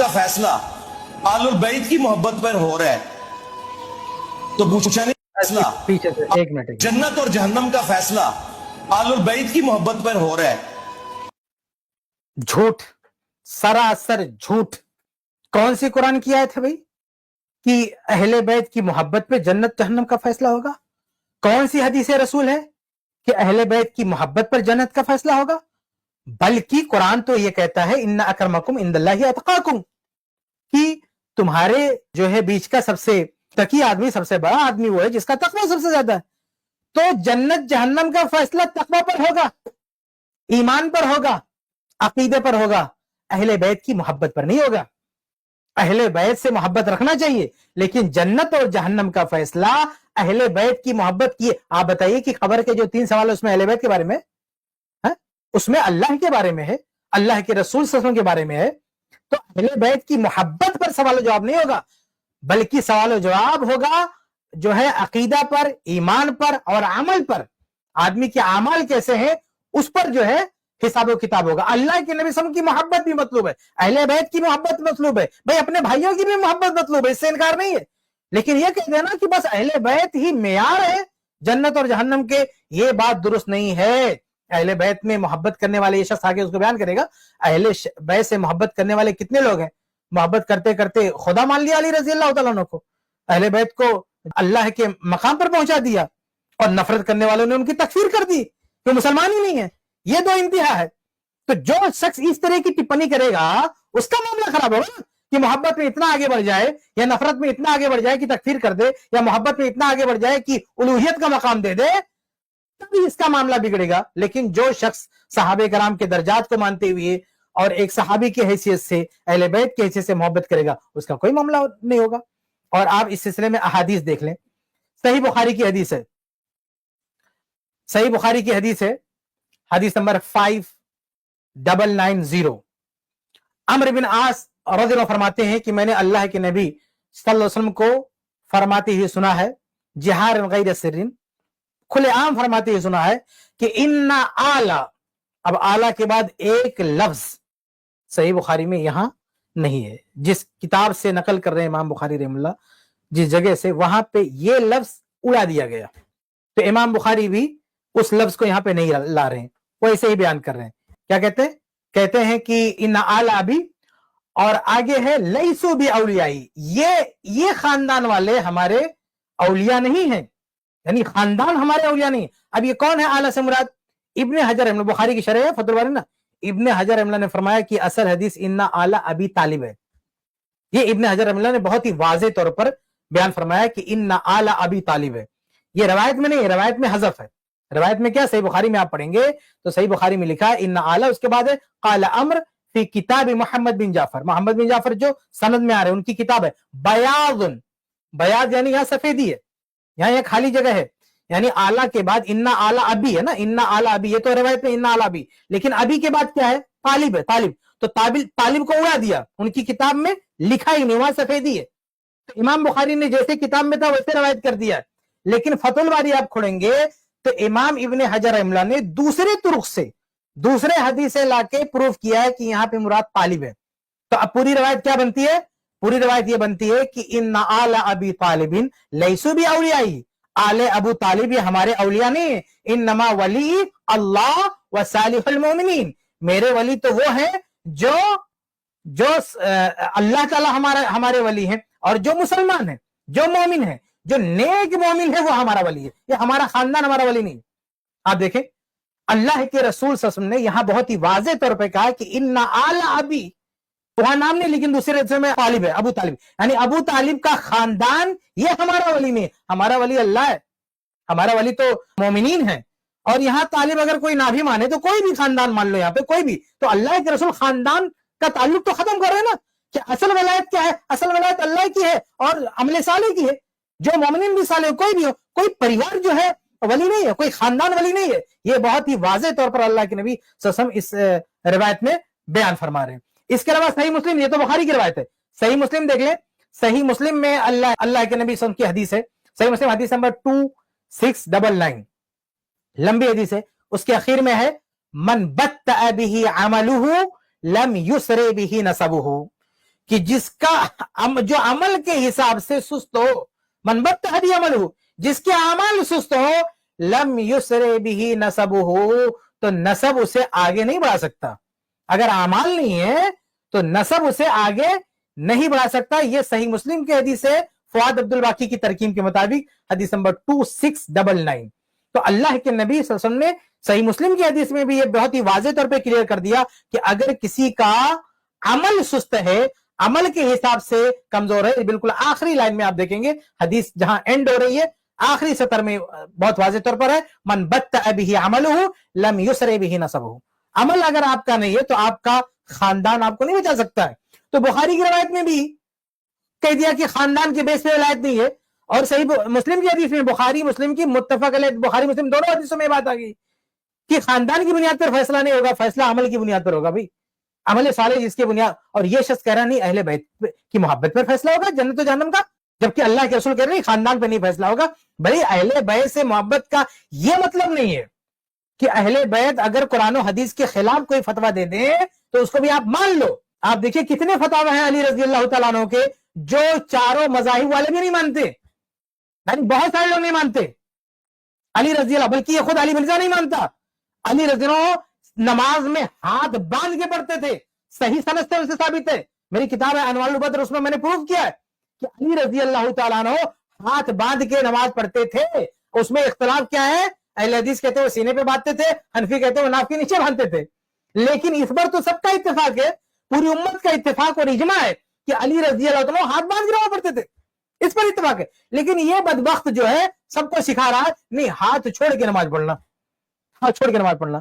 کا فیصلہ آل البیت کی محبت پر ہو رہا ہے تو پوچھا نہیں فیصلہ پیچھے سے ایک منٹ جنت اور جہنم کا فیصلہ آل البیت کی محبت پر ہو رہا ہے. جھوٹ، سراسر جھوٹ. کون سی قرآن کی آیت ہے بھائی کہ اہل بیت کی محبت پہ جنت جہنم کا فیصلہ ہوگا؟ کون سی حدیث رسول ہے کہ اہل بیت کی محبت پر جنت کا فیصلہ ہوگا؟ بلکہ قرآن تو یہ کہتا ہے ان اکرمکم عند اللہ اتقاکم، کہ تمہارے جو ہے بیچ کا سب سے تقی آدمی، سب سے بڑا آدمی وہ ہے جس کا تقوی سب سے زیادہ ہے. تو جنت جہنم کا فیصلہ تقوی پر ہوگا، ایمان پر ہوگا، عقیدے پر ہوگا، اہل بیت کی محبت پر نہیں ہوگا. اہل بیت سے محبت رکھنا چاہیے لیکن جنت اور جہنم کا فیصلہ اہل بیت کی محبت کی. آپ بتائیے کہ قبر کے جو 3 سوال اس میں اہل بیت کے بارے میں ہے، اس میں اللہ کے بارے میں ہے، اللہ کے رسول صلی اللہ علیہ وسلم کے بارے میں ہے. تو اہل بیت کی محبت پر سوال و جواب نہیں ہوگا بلکہ سوال و جواب ہوگا جو ہے عقیدہ پر، ایمان پر اور عمل پر. آدمی کے اعمال کیسے ہیں اس پر جو ہے حساب و کتاب ہوگا. اللہ کے نبی صلی اللہ علیہ وسلم کی محبت بھی مطلوب ہے، اہل بیت کی محبت مطلوب ہے، بھائی اپنے بھائیوں کی بھی محبت مطلوب ہے، اس سے انکار نہیں ہے. لیکن یہ کہہ دینا کہ بس اہل بیت ہی معیار ہے جنت اور جہنم کے، یہ بات درست نہیں ہے. اہل بیت میں محبت کرنے والے، یہ شخص آگے اس کو بیان کرے گا، اہل بیت سے محبت کرنے والے کتنے لوگ ہیں؟ محبت کرتے کرتے خدا مان لیا علی رضی اللہ تعالیٰ عنہ کو، اہل بیت کو اللہ کے مقام پر پہنچا دیا، اور نفرت کرنے والوں نے ان کی تکفیر کر دی کہ مسلمان ہی نہیں ہے. یہ دو انتہا ہے. تو جو شخص اس طرح کی ٹپنی کرے گا اس کا معاملہ خراب ہوگا کہ محبت میں اتنا آگے بڑھ جائے یا نفرت میں اتنا آگے بڑھ جائے کہ تکفیر کر دے، یا محبت میں اتنا آگے بڑھ جائے کہ الوہیت کا مقام دے دے، تبھی اس کا معاملہ بگڑے گا. لیکن جو شخص صحابہ کرام کے درجات کو مانتے ہوئے اور ایک صحابی کی حیثیت سے، اہل بیت کی حیثیت سے محبت کرے گا، اس کا کوئی معاملہ نہیں ہوگا. اور آپ اس سلسلے میں احادیث دیکھ لیں. صحیح بخاری کی حدیث ہے، صحیح بخاری کی حدیث ہے، حدیث نمبر 5990. عمرو بن عاص رضی اللہ فرماتے ہیں کہ میں نے اللہ کے نبی صلی اللہ علیہ وسلم کو فرماتے ہوئے سنا ہے، جہار غیر سرین، کھلے عام فرماتے ہوئے سنا ہے کہ ان اعلی. اب اعلی کے بعد ایک لفظ صحیح بخاری میں یہاں نہیں ہے. جس کتاب سے نقل کر رہے ہیں امام بخاری رحمہ اللہ، جس جگہ سے، وہاں پہ یہ لفظ اڑا دیا گیا. تو امام بخاری بھی اس لفظ کو یہاں پہ نہیں لا رہے ہیں، وہ ایسے ہی بیان کر رہے ہیں. کیا کہتے ہیں؟ کہتے ہیں کہ ان اعلی ابی، اور آگے ہے لیسو بھی اولیائی، یہ خاندان والے ہمارے اولیاء نہیں ہیں، یعنی خاندان ہمارے اولیاء نہیں ہیں. اب یہ کون ہے اعلی سے مراد؟ ابن حجر رحمہ اللہ، بخاری کی شرح ہے فتح الباری نا، ابن حجر رحمہ اللہ نے فرمایا کہ اصل حدیث ان اعلی ابی طالب ہے. یہ ابن حجر رحمہ اللہ نے بہت ہی واضح طور پر بیان فرمایا کہ ان اعلی ابی طالب ہے. یہ روایت میں نہیں ہے، روایت میں حذف ہے. روایت میں کیا؟ صحیح بخاری میں آپ پڑھیں گے تو صحیح بخاری میں لکھا ہے ان اعلی، اس کے بعد ہے قال امر فی کتاب محمد بن جعفر. محمد بن جعفر جو سند میں آ رہے ہیں ان کی کتاب ہے بیاض. بیاض یعنی یہاں سفیدی ہے، یہاں یہ خالی جگہ ہے. یعنی اعلی کے بعد ان اعلی ابی ہے نا، ان اعلی ابی، یہ تو روایت میں ان اعلی ابی، لیکن ابی کے بعد کیا ہے؟ طالب ہے، طالب. تو طالب کو اڑا دیا، ان کی کتاب میں لکھا ہی نہیں، وہاں سفیدی ہے. امام بخاری نے جیسے کتاب میں تھا ویسے روایت کر دیا ہے. لیکن فتح الباری آپ کھولیں گے تو امام ابن حجر رحمہ اللہ نے دوسرے طرق سے دوسرے حدیثیں لا کے پروف کیا ہے کہ یہاں پہ مراد طالب ہے. تو اب پوری روایت کیا بنتی ہے؟ پوری روایت یہ بنتی ہے کہ ان آل ابی طالب لیسو بھی اولیائی، آل ابو طالب یہ ہمارے اولیاء نہیں ہیں. انما ولی اللہ و صالح المومنین، میرے ولی تو وہ ہیں جو اللہ تعالی ہمارے ولی ہیں، اور جو مسلمان ہیں، جو مومن ہیں، جو نیک مومن ہے وہ ہمارا ولی ہے. یہ ہمارا خاندان ہمارا ولی نہیں. آپ دیکھیں اللہ کے رسول صلی اللہ علیہ وسلم نے یہاں بہت ہی واضح طور پہ کہا کہ ان آل ابی، وہاں نام نہیں لیکن دوسرے حصے میں طالب ہے، ابو طالب، یعنی ابو طالب کا خاندان یہ ہمارا ولی نہیں ہے. ہمارا ولی اللہ ہے، ہمارا ولی تو مومنین ہے. اور یہاں طالب اگر کوئی نہ بھی مانے تو کوئی بھی خاندان مان لو، یہاں پہ کوئی بھی، تو اللہ کے رسول خاندان کا تعلق تو ختم کر رہے ہیں نا. کہ اصل ولایت کیا ہے؟ اصل ولایت اللہ کی ہے اور عمل صالح کی ہے. جو مومنین بھی صالح کوئی بھی ہو، کوئی پریوار جو ہے ولی نہیں ہے، کوئی خاندان ولی نہیں ہے. یہ بہت ہی واضح طور پر اللہ کے نبی صلی اللہ علیہ وسلم اس روایت میں بیان فرما رہے ہیں. اس کے علاوہ صحیح مسلم، یہ تو بخاری کی روایت ہے، صحیح مسلم دیکھ لیں. صحیح مسلم میں اللہ کے نبی صلی اللہ علیہ وسلم کی حدیث ہے، صحیح مسلم حدیث نمبر 2699، لمبی حدیث ہے. اس کے اخیر میں ہے من بطأ به عمله لم يسر به نسبه، کہ جس کا جو عمل کے حساب سے سست ہو، من بطأ به عمله، جس کے اعمال سست ہو، لم یسر به نسبه، تو نسب اسے آگے نہیں بڑھا سکتا. اگر اعمال نہیں ہے تو نسب اسے آگے نہیں بڑھا سکتا. یہ صحیح مسلم کی حدیث ہے، فؤاد عبد الباقی کی ترکیم کے مطابق، حدیث نمبر 2699. تو اللہ کے نبی صلی اللہ علیہ وسلم نے صحیح مسلم کی حدیث میں بھی یہ بہت ہی واضح طور پہ کلیئر کر دیا کہ اگر کسی کا عمل سست ہے، عمل کے حساب سے کمزور ہے، بالکل آخری لائن میں آپ دیکھیں گے حدیث جہاں اینڈ ہو رہی ہے، آخری سطر میں بہت واضح طور پر ہے، من بطأ به عمله لم یسر به نسبه. عمل اگر آپ کا نہیں ہے تو آپ کا خاندان آپ کو نہیں بچا سکتا ہے. تو بخاری کی روایت میں بھی کہہ دیا کہ خاندان کے بیس پہ ولایت نہیں ہے، اور صحیح مسلم کی حدیث میں، بخاری مسلم کی متفق علیہ، بخاری مسلم دونوں حدیثوں میں بات آ گئی کہ خاندان کی بنیاد پر فیصلہ نہیں ہوگا، فیصلہ عمل کی بنیاد پر ہوگا. بھائی عمل صالح جس کی بنیاد، اور یہ شخص کہہ رہا نہیں اہل بیت کی محبت پر فیصلہ ہوگا جنت و جہنم کا، جبکہ اللہ کے رسول کہہ رہے ہیں خاندان پہ نہیں فیصلہ ہوگا. بھائی اہل بیت سے محبت کا یہ مطلب نہیں ہے کہ اہل بیت اگر قرآن و حدیث کے خلاف کوئی فتویٰ دے دیں تو اس کو بھی آپ مان لو. آپ دیکھیں کتنے فتاوی ہیں علی رضی اللہ تعالیٰ عنہ کے جو چاروں مذاہب والے بھی نہیں مانتے، یعنی بہت سارے لوگ نہیں مانتے علی رضی اللہ، بلکہ یہ خود علی مرزا نہیں مانتا. علی رضی اللہ نماز میں ہاتھ باندھ کے پڑھتے تھے، صحیح سند سے اسے ثابت ہے، میری کتاب ہے انوار البدر، اس میں میں نے پروف کیا ہے کہ علی رضی اللہ تعالیٰ عنہ ہاتھ باندھ کے نماز پڑھتے تھے. اس میں اختلاف کیا ہے؟ اہل حدیث کہتے ہیں وہ سینے پہ باندھتے تھے، حنفی کہتے ہیں وہ ناف کے نیچے باندھتے تھے. لیکن اس پر تو سب کا اتفاق ہے، پوری امت کا اتفاق اور اجماع ہے کہ علی رضی اللہ عنہ ہاتھ باندھ کے نماز پڑھتے تھے، اس پر اتفاق ہے. لیکن یہ بدبخت جو ہے سب کو سکھا رہا ہے نہیں ہاتھ چھوڑ کے نماز پڑھنا، ہاتھ چھوڑ کے نماز پڑھنا.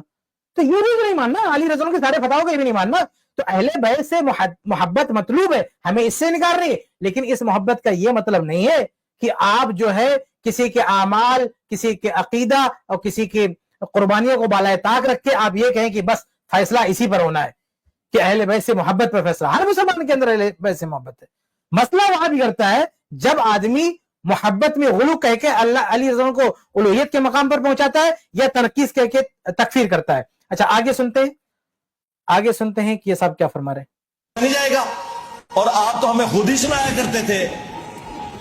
تو یہ بھی نہیں ماننا، علی رضی اللہ کے سارے فتاووں کو یہ بھی نہیں ماننا. تو اہل بیت سے محبت مطلوب ہے، ہمیں اس سے انکار نہیں ہے، لیکن اس محبت کا یہ مطلب نہیں ہے کہ آپ جو ہے کسی کے اعمال، کسی کے عقیدہ اور کسی کی قربانیوں کو بالائے طاق رکھ کے آپ یہ کہیں کہ بس فیصلہ اسی پر ہونا ہے کہ اہل بیت سے محبت پر فیصلہ. ہر مسلمان کے اندر اہل بیت سے محبت ہے. مسئلہ وہاں بھی کرتا ہے جب آدمی محبت میں غلو کہہ کے اللہ علی رضی اللہ کو الوہیت کے مقام پر پہنچاتا ہے یا تنقیص کہہ کے تکفیر کرتا ہے. اچھا آگے سنتے ہیں کہ یہ صاحب کیا فرما رہے ہیں. نہیں جائے گا. اور آپ تو ہمیں خود ہی سنایا کرتے تھے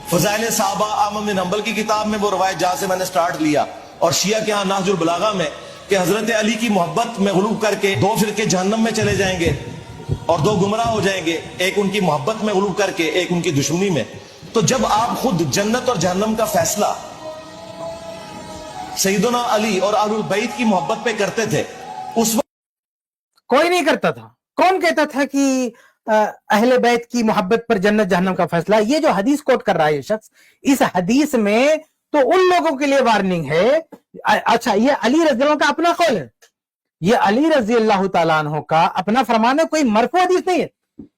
فضائل صحابہ احمد بن حنبل کی کتاب میں، وہ روایت جہاں سے میں نے سٹارٹ لیا، اور شیعہ کے ہاں نہج البلاغہ میں، کہ حضرت علی کی محبت میں غلو کر کے 2 فرقے جہنم میں چلے جائیں گے اور 2 گمراہ ہو جائیں گے، ایک ان کی محبت میں غلو کر کے، ایک ان کی دشمنی میں. تو جب آپ خود جنت اور جہنم کا فیصلہ سیدنا علی اور اہل البیت کی محبت پہ کرتے تھے، اس وقت کوئی نہیں کرتا تھا. کون کہتا تھا کہ اہل بیت کی محبت پر جنت جہنم کا فیصلہ؟ یہ جو حدیث کوٹ کر رہا ہے یہ شخص، اس حدیث میں تو ان لوگوں کے لیے وارننگ ہے. اچھا یہ علی رضی اللہ کا اپنا قول ہے، یہ علی رضی اللہ تعالیٰ عنہ کا اپنا فرمان ہے، کوئی مرفوع حدیث نہیں ہے،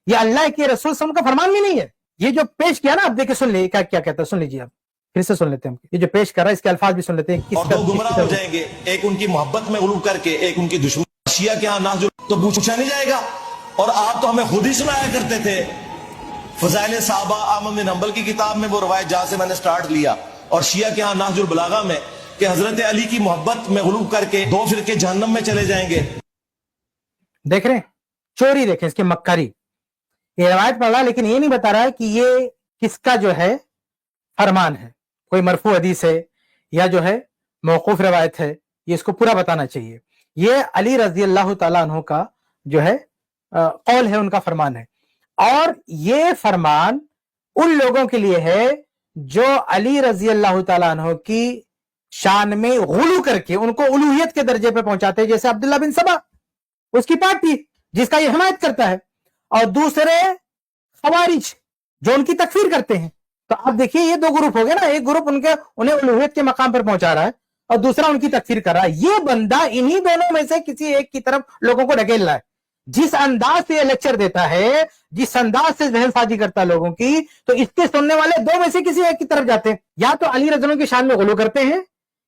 یہ اللہ کے رسول صلی اللہ علیہ وسلم کا فرمان بھی نہیں ہے. یہ جو پیش کیا نا، آپ دیکھیں سن لیجیے کیا کہتا ہے، سن لیجیے آپ پھر سے سن لیتے ہیں. یہ جو پیش کر رہا ہے اس کے الفاظ بھی سن لیتے ہیں. اور 2 گمراہ ہو جائیں گے، ایک ان کی محبت میں غلو کر کے، ایک ان کی دشمنی. شیعہ کے ہاں نہج تو پوچھا نہیں جائے گا. اور آپ تو ہمیں خود ہی سنایا کرتے تھے فضائل صحابہ احمد بن حنبل کی کتاب میں، وہ روایت جہاں سے میں نے سٹارٹ لیا، اور شیعہ کے ہاں نہج البلاغہ میں، کہ حضرت علی کی محبت میں غلو کر کے 2 فرقے جہنم میں چلے جائیں گے. دیکھ رہے ہیں چوری، دیکھیں اس کی مکاری. یہ روایت پڑھ رہا لیکن یہ نہیں بتا رہا کہ یہ کس کا جو ہے فرمان ہے، کوئی مرفوع حدیث ہے یا جو ہے موقوف روایت ہے. یہ اس کو پورا بتانا چاہیے. یہ علی رضی اللہ تعالیٰ عنہ کا جو ہے قول ہے، ان کا فرمان ہے. اور یہ فرمان ان لوگوں کے لیے ہے جو علی رضی اللہ تعالیٰ عنہ کی شان میں غلو کر کے ان کو الوہیت کے درجے پہ پہنچاتے ہیں، جیسے عبداللہ بن سبا، اس کی پارٹی جس کا یہ حمایت کرتا ہے، اور دوسرے خوارج جو ان کی تکفیر کرتے ہیں. تو آپ دیکھیے یہ 2 گروپ ہو گئے نا، ایک گروپ انہیں الوہیت کے مقام پر پہنچا رہا ہے اور دوسرا ان کی تکفیر کر رہا ہے. یہ بندہ انہی دونوں میں سے کسی ایک کی طرف لوگوں کو ڈھکیل رہا ہے. جس انداز سے یہ لیکچر دیتا ہے، جس انداز سے ذہن سازی کرتا ہے لوگوں کی، تو اس کے سننے والے 2 میں سے کسی ایک کی طرف جاتے ہیں. یا تو علی رضی اللہ کی شان میں غلو کرتے ہیں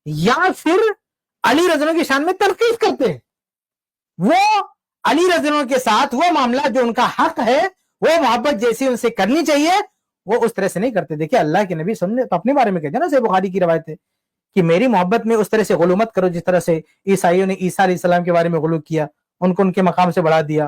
یا پھر علی رضی اللہ کی شان میں تنقیص کرتے ہیں. وہ علی رضی اللہ کے ساتھ وہ معاملہ جو ان کا حق ہے، وہ محبت جیسی ان سے کرنی چاہیے، وہ اس طرح سے نہیں کرتے. دیکھیں اللہ کے نبی صلی اللہ علیہ وسلم نے اپنے بارے میں کہتے ہیں نا، صحیح بخاری کی روایت ہے کہ میری محبت میں اس طرح سے غلو مت کرو جس طرح سے عیسائیوں نے عیسیٰ علیہ السلام کے بارے میں غلو کیا، ان کو ان کے مقام سے بڑھا دیا.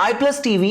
iPlus TV